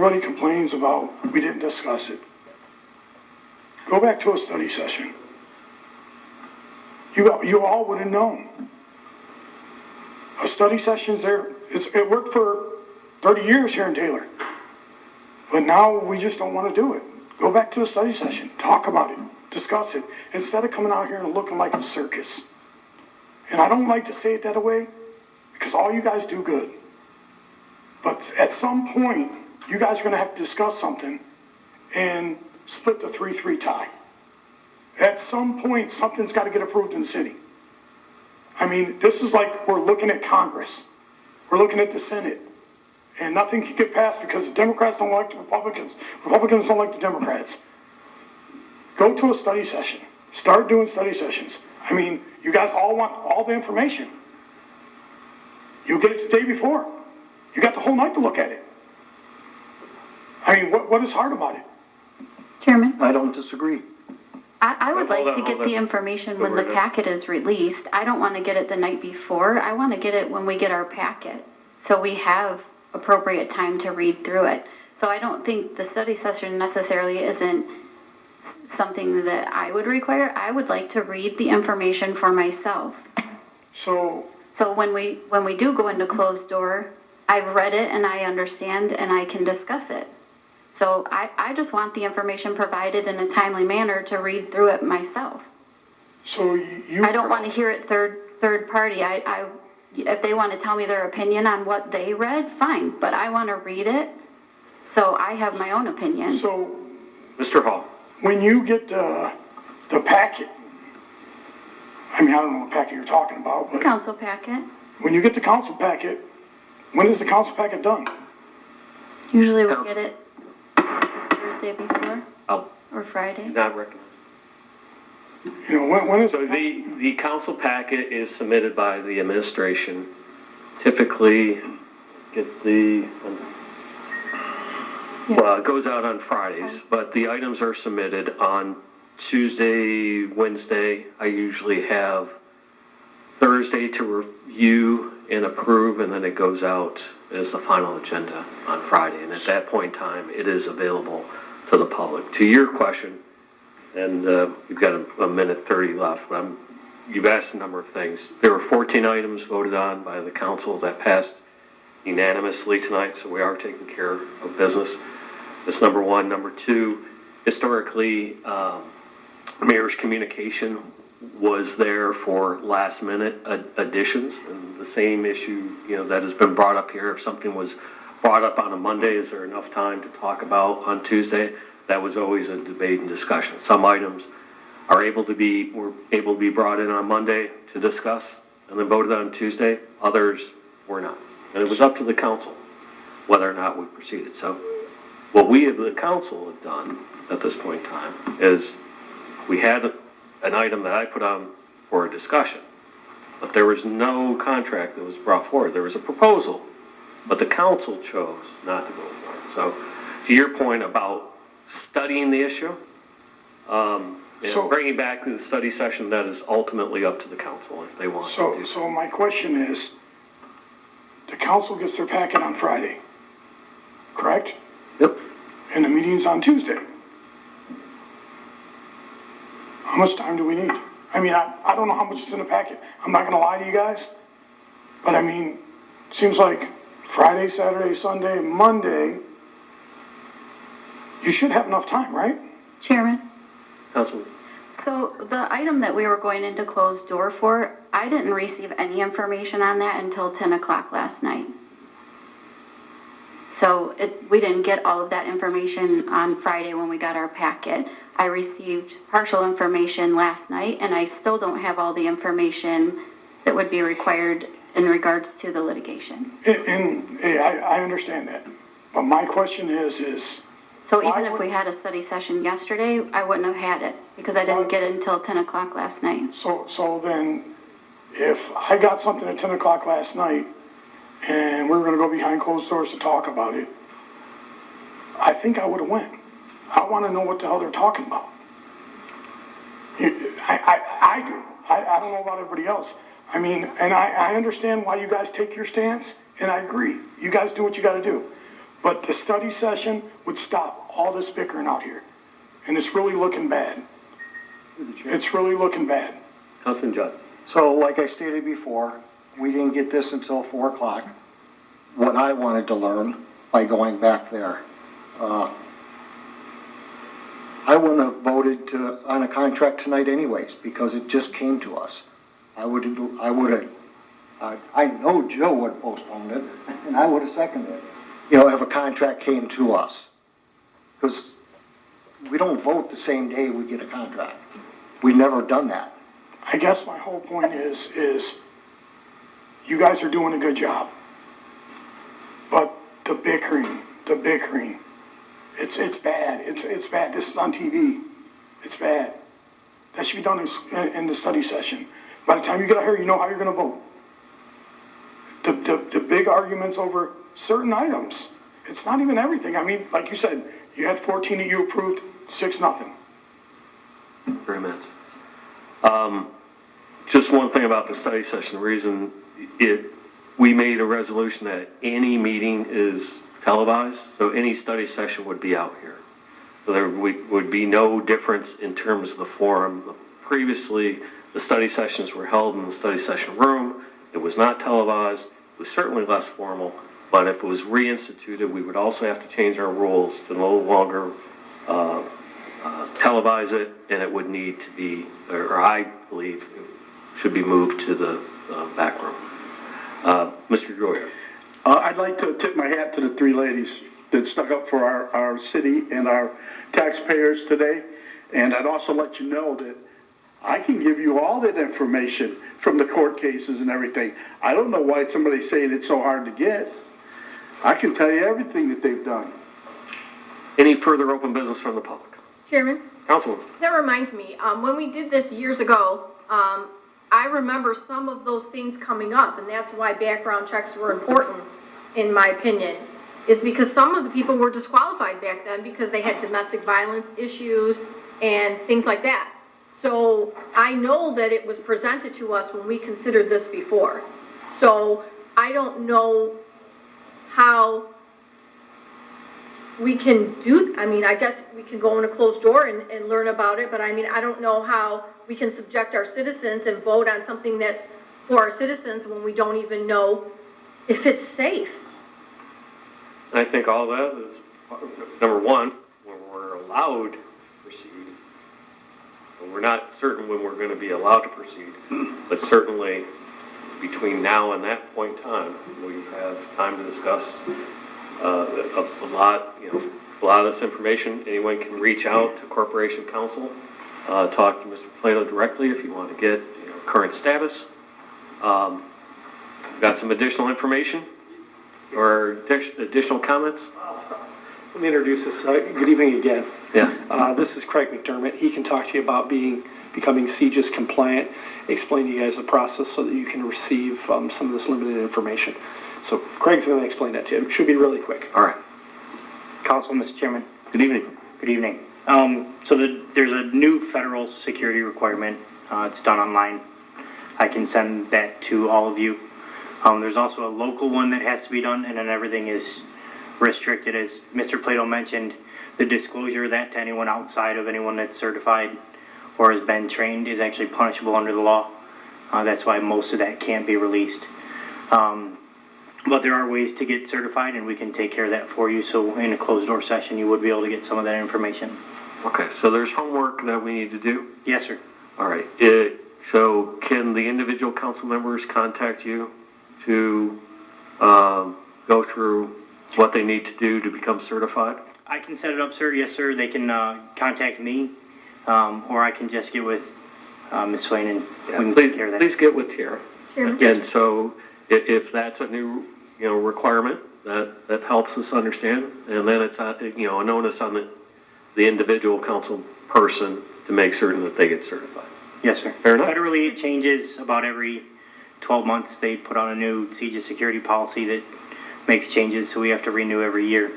everybody complains about we didn't discuss it. Go back to a study session. You all would have known. A study session's there, it worked for 30 years here in Taylor. But now we just don't want to do it. Go back to a study session, talk about it, discuss it, instead of coming out here and looking like a circus. And I don't like to say it that way, because all you guys do good. But at some point, you guys are gonna have to discuss something and split the 3-3 tie. At some point, something's gotta get approved in the city. I mean, this is like we're looking at Congress. We're looking at the Senate. And nothing can get passed because the Democrats don't like the Republicans. Republicans don't like the Democrats. Go to a study session. Start doing study sessions. I mean, you guys all want all the information. You get it the day before. You got the whole night to look at it. I mean, what is hard about it? Chairman? I don't disagree. I would like to get the information when the packet is released. I don't want to get it the night before. I want to get it when we get our packet, so we have appropriate time to read through it. So I don't think the study session necessarily isn't something that I would require. I would like to read the information for myself. So when we do go into closed door, I've read it and I understand and I can discuss it. So I just want the information provided in a timely manner to read through it myself. So you... I don't want to hear it third party. If they want to tell me their opinion on what they read, fine, but I want to read it, so I have my own opinion. So, Mr. Hall. when you get the packet, I mean, I don't know what packet you're talking about, The but council packet, when you get the council packet, when is the council packet done? usually we get it Thursday before Oh, or Friday. not recognized. You know, when is... So the council packet is submitted by the administration. Typically, well, it goes out on Fridays, but the items are submitted on Tuesday, Wednesday. I usually have Thursday to review and approve, and then it goes out as the final agenda on Friday. And at that point in time, it is available to the public. To your question, and you've got a minute 30 left, but you've asked a number of things. There were 14 items voted on by the council that passed unanimously tonight, so we are taking care of business. That's number one. Number two, historically, mayor's communication was there for last minute additions, and the same issue, that has been brought up here. If something was brought up on a Monday, is there enough time to talk about on Tuesday? That was always a debate and discussion. Some items were able to be brought in on Monday to discuss and then voted on Tuesday. Others were not. And it was up to the council whether or not we proceeded. So what we as the council have done at this point in time is we had an item that I put on for a discussion, but there was no contract that was brought forward. There was a proposal, but the council chose not to go forward. So to your point about studying the issue, So- bringing back to the study session, that is ultimately up to the council if they want to do so. So my question is, the council gets their packet on Friday, correct? Yep. And the meeting's on Tuesday. How much time do we need? I mean, I don't know how much is in the packet. I'm not gonna lie to you guys. But I mean, it seems like Friday, Saturday, Sunday, Monday, you should have enough time, right? Chairman? Councilman. So the item that we were going into closed door for, I didn't receive any information on that until 10 o'clock last night. So we didn't get all of that information on Friday when we got our packet. I received partial information last night, and I still don't have all the information that would be required in regards to the litigation. And hey, I understand that. But my question is, So Why even if would- we had a study session yesterday, I wouldn't have had it because I didn't get it until 10 o'clock last night. so then, if I got something at 10 o'clock last night, and we were gonna go behind closed doors to talk about it, I think I would've went. I wanna know what the hell they're talking about. I do. I don't know about everybody else. I mean, and I understand why you guys take your stance, and I agree. You guys do what you gotta do. But the study session would stop all this bickering out here. And it's really looking bad. It's really looking bad. Councilman Judd. So like I stated before, we didn't get this until 4 o'clock. What I wanted to learn by going back there. I wouldn't have voted on a contract tonight anyways, because it just came to us. I know Joe would have postponed it, and I would have seconded it, if a contract came to us. Because we don't vote the same day we get a contract. We've never done that. I guess my whole point is you guys are doing a good job. But the bickering, it's bad. It's bad. This is on TV. It's bad. That should be done in the study session. By the time you get out here, you know how you're gonna vote. The big arguments over certain items, it's not even everything. I mean, like you said, you had 14 that you approved, 6-0. Very much. Just one thing about the study session, the reason we made a resolution that any meeting is televised, so any study session would be out here. So there would be no difference in terms of the forum. Previously, the study sessions were held in the study session room. It was not televised. It was certainly less formal, but if it was reinstituted, we would also have to change our rules to no longer televise it, and it would need to be, or I believe, it should be moved to the back room. Mr. Joyer. I'd like to tip my hat to the 3 ladies that stuck up for our city and our taxpayers today. And I'd also let you know that I can give you all that information from the court cases and everything. I don't know why somebody's saying it's so hard to get. I can tell you everything that they've done. Any further open business from the public? Chairman, Councilwoman. that reminds me, when we did this years ago, I remember some of those things coming up, and that's why background checks were important, in my opinion, is because some of the people were disqualified back then because they had domestic violence issues and things like that. So I know that it was presented to us when we considered this before. So I don't know how we can I guess we can go in a closed door and learn about it, but I don't know how we can subject our citizens and vote on something that's for our citizens when we don't even know if it's safe. I think all that is, number one, when we're allowed to proceed. We're not certain when we're going to be allowed to proceed, but certainly between now and that point in time, we have time to discuss a lot of this information. Anyone can reach out to Corporation Counsel, talk to Mr. Plato directly if you want to get current status. Got some additional information or additional comments? Let me introduce us. Good evening again. Yeah. This is Craig McDermott. He can talk to you about becoming CJIS compliant, explain to you guys the process so that you can receive some of this limited information. So Craig's going to explain that to you. It should be really quick. All right. Council, Mr. Chairman. Good evening. Good evening. There's a new federal security requirement. It's done online. I can send that to all of you. There's also a local one that has to be done, and then everything is restricted. As Mr. Plato mentioned, the disclosure of that to anyone outside of anyone that's certified or has been trained is actually punishable under the law. That's why most of that can't be released. But there are ways to get certified, and we can take care of that for you. So in a closed door session, you would be able to get some of that information. Okay, so there's homework that we need to do? Yes, sir. All right. So can the individual council members contact you to go through what they need to do to become certified? I can set it up, sir. Yes, sir. They can contact me, or I can just get with Ms. Swain, and we can take care of that. Please get with Tara. Chairman? And so if that's a new, requirement, that helps us understand. And then it's, an onus on the individual council person to make certain that they get certified. Yes, sir. Fair enough. Federally, it changes about every 12 months. They put out a new CJIS security policy that makes changes, so we have to renew every year.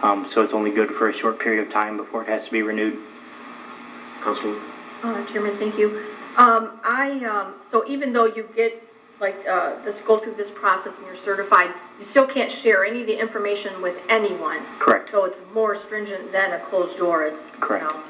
So it's only good for a short period of time before it has to be renewed. Councilman? Chairman, thank you. So even though you get like, this, go through this process and you're certified, you still can't share any of the information with anyone. Correct. So it's more stringent than a closed door, it's, you Correct. know,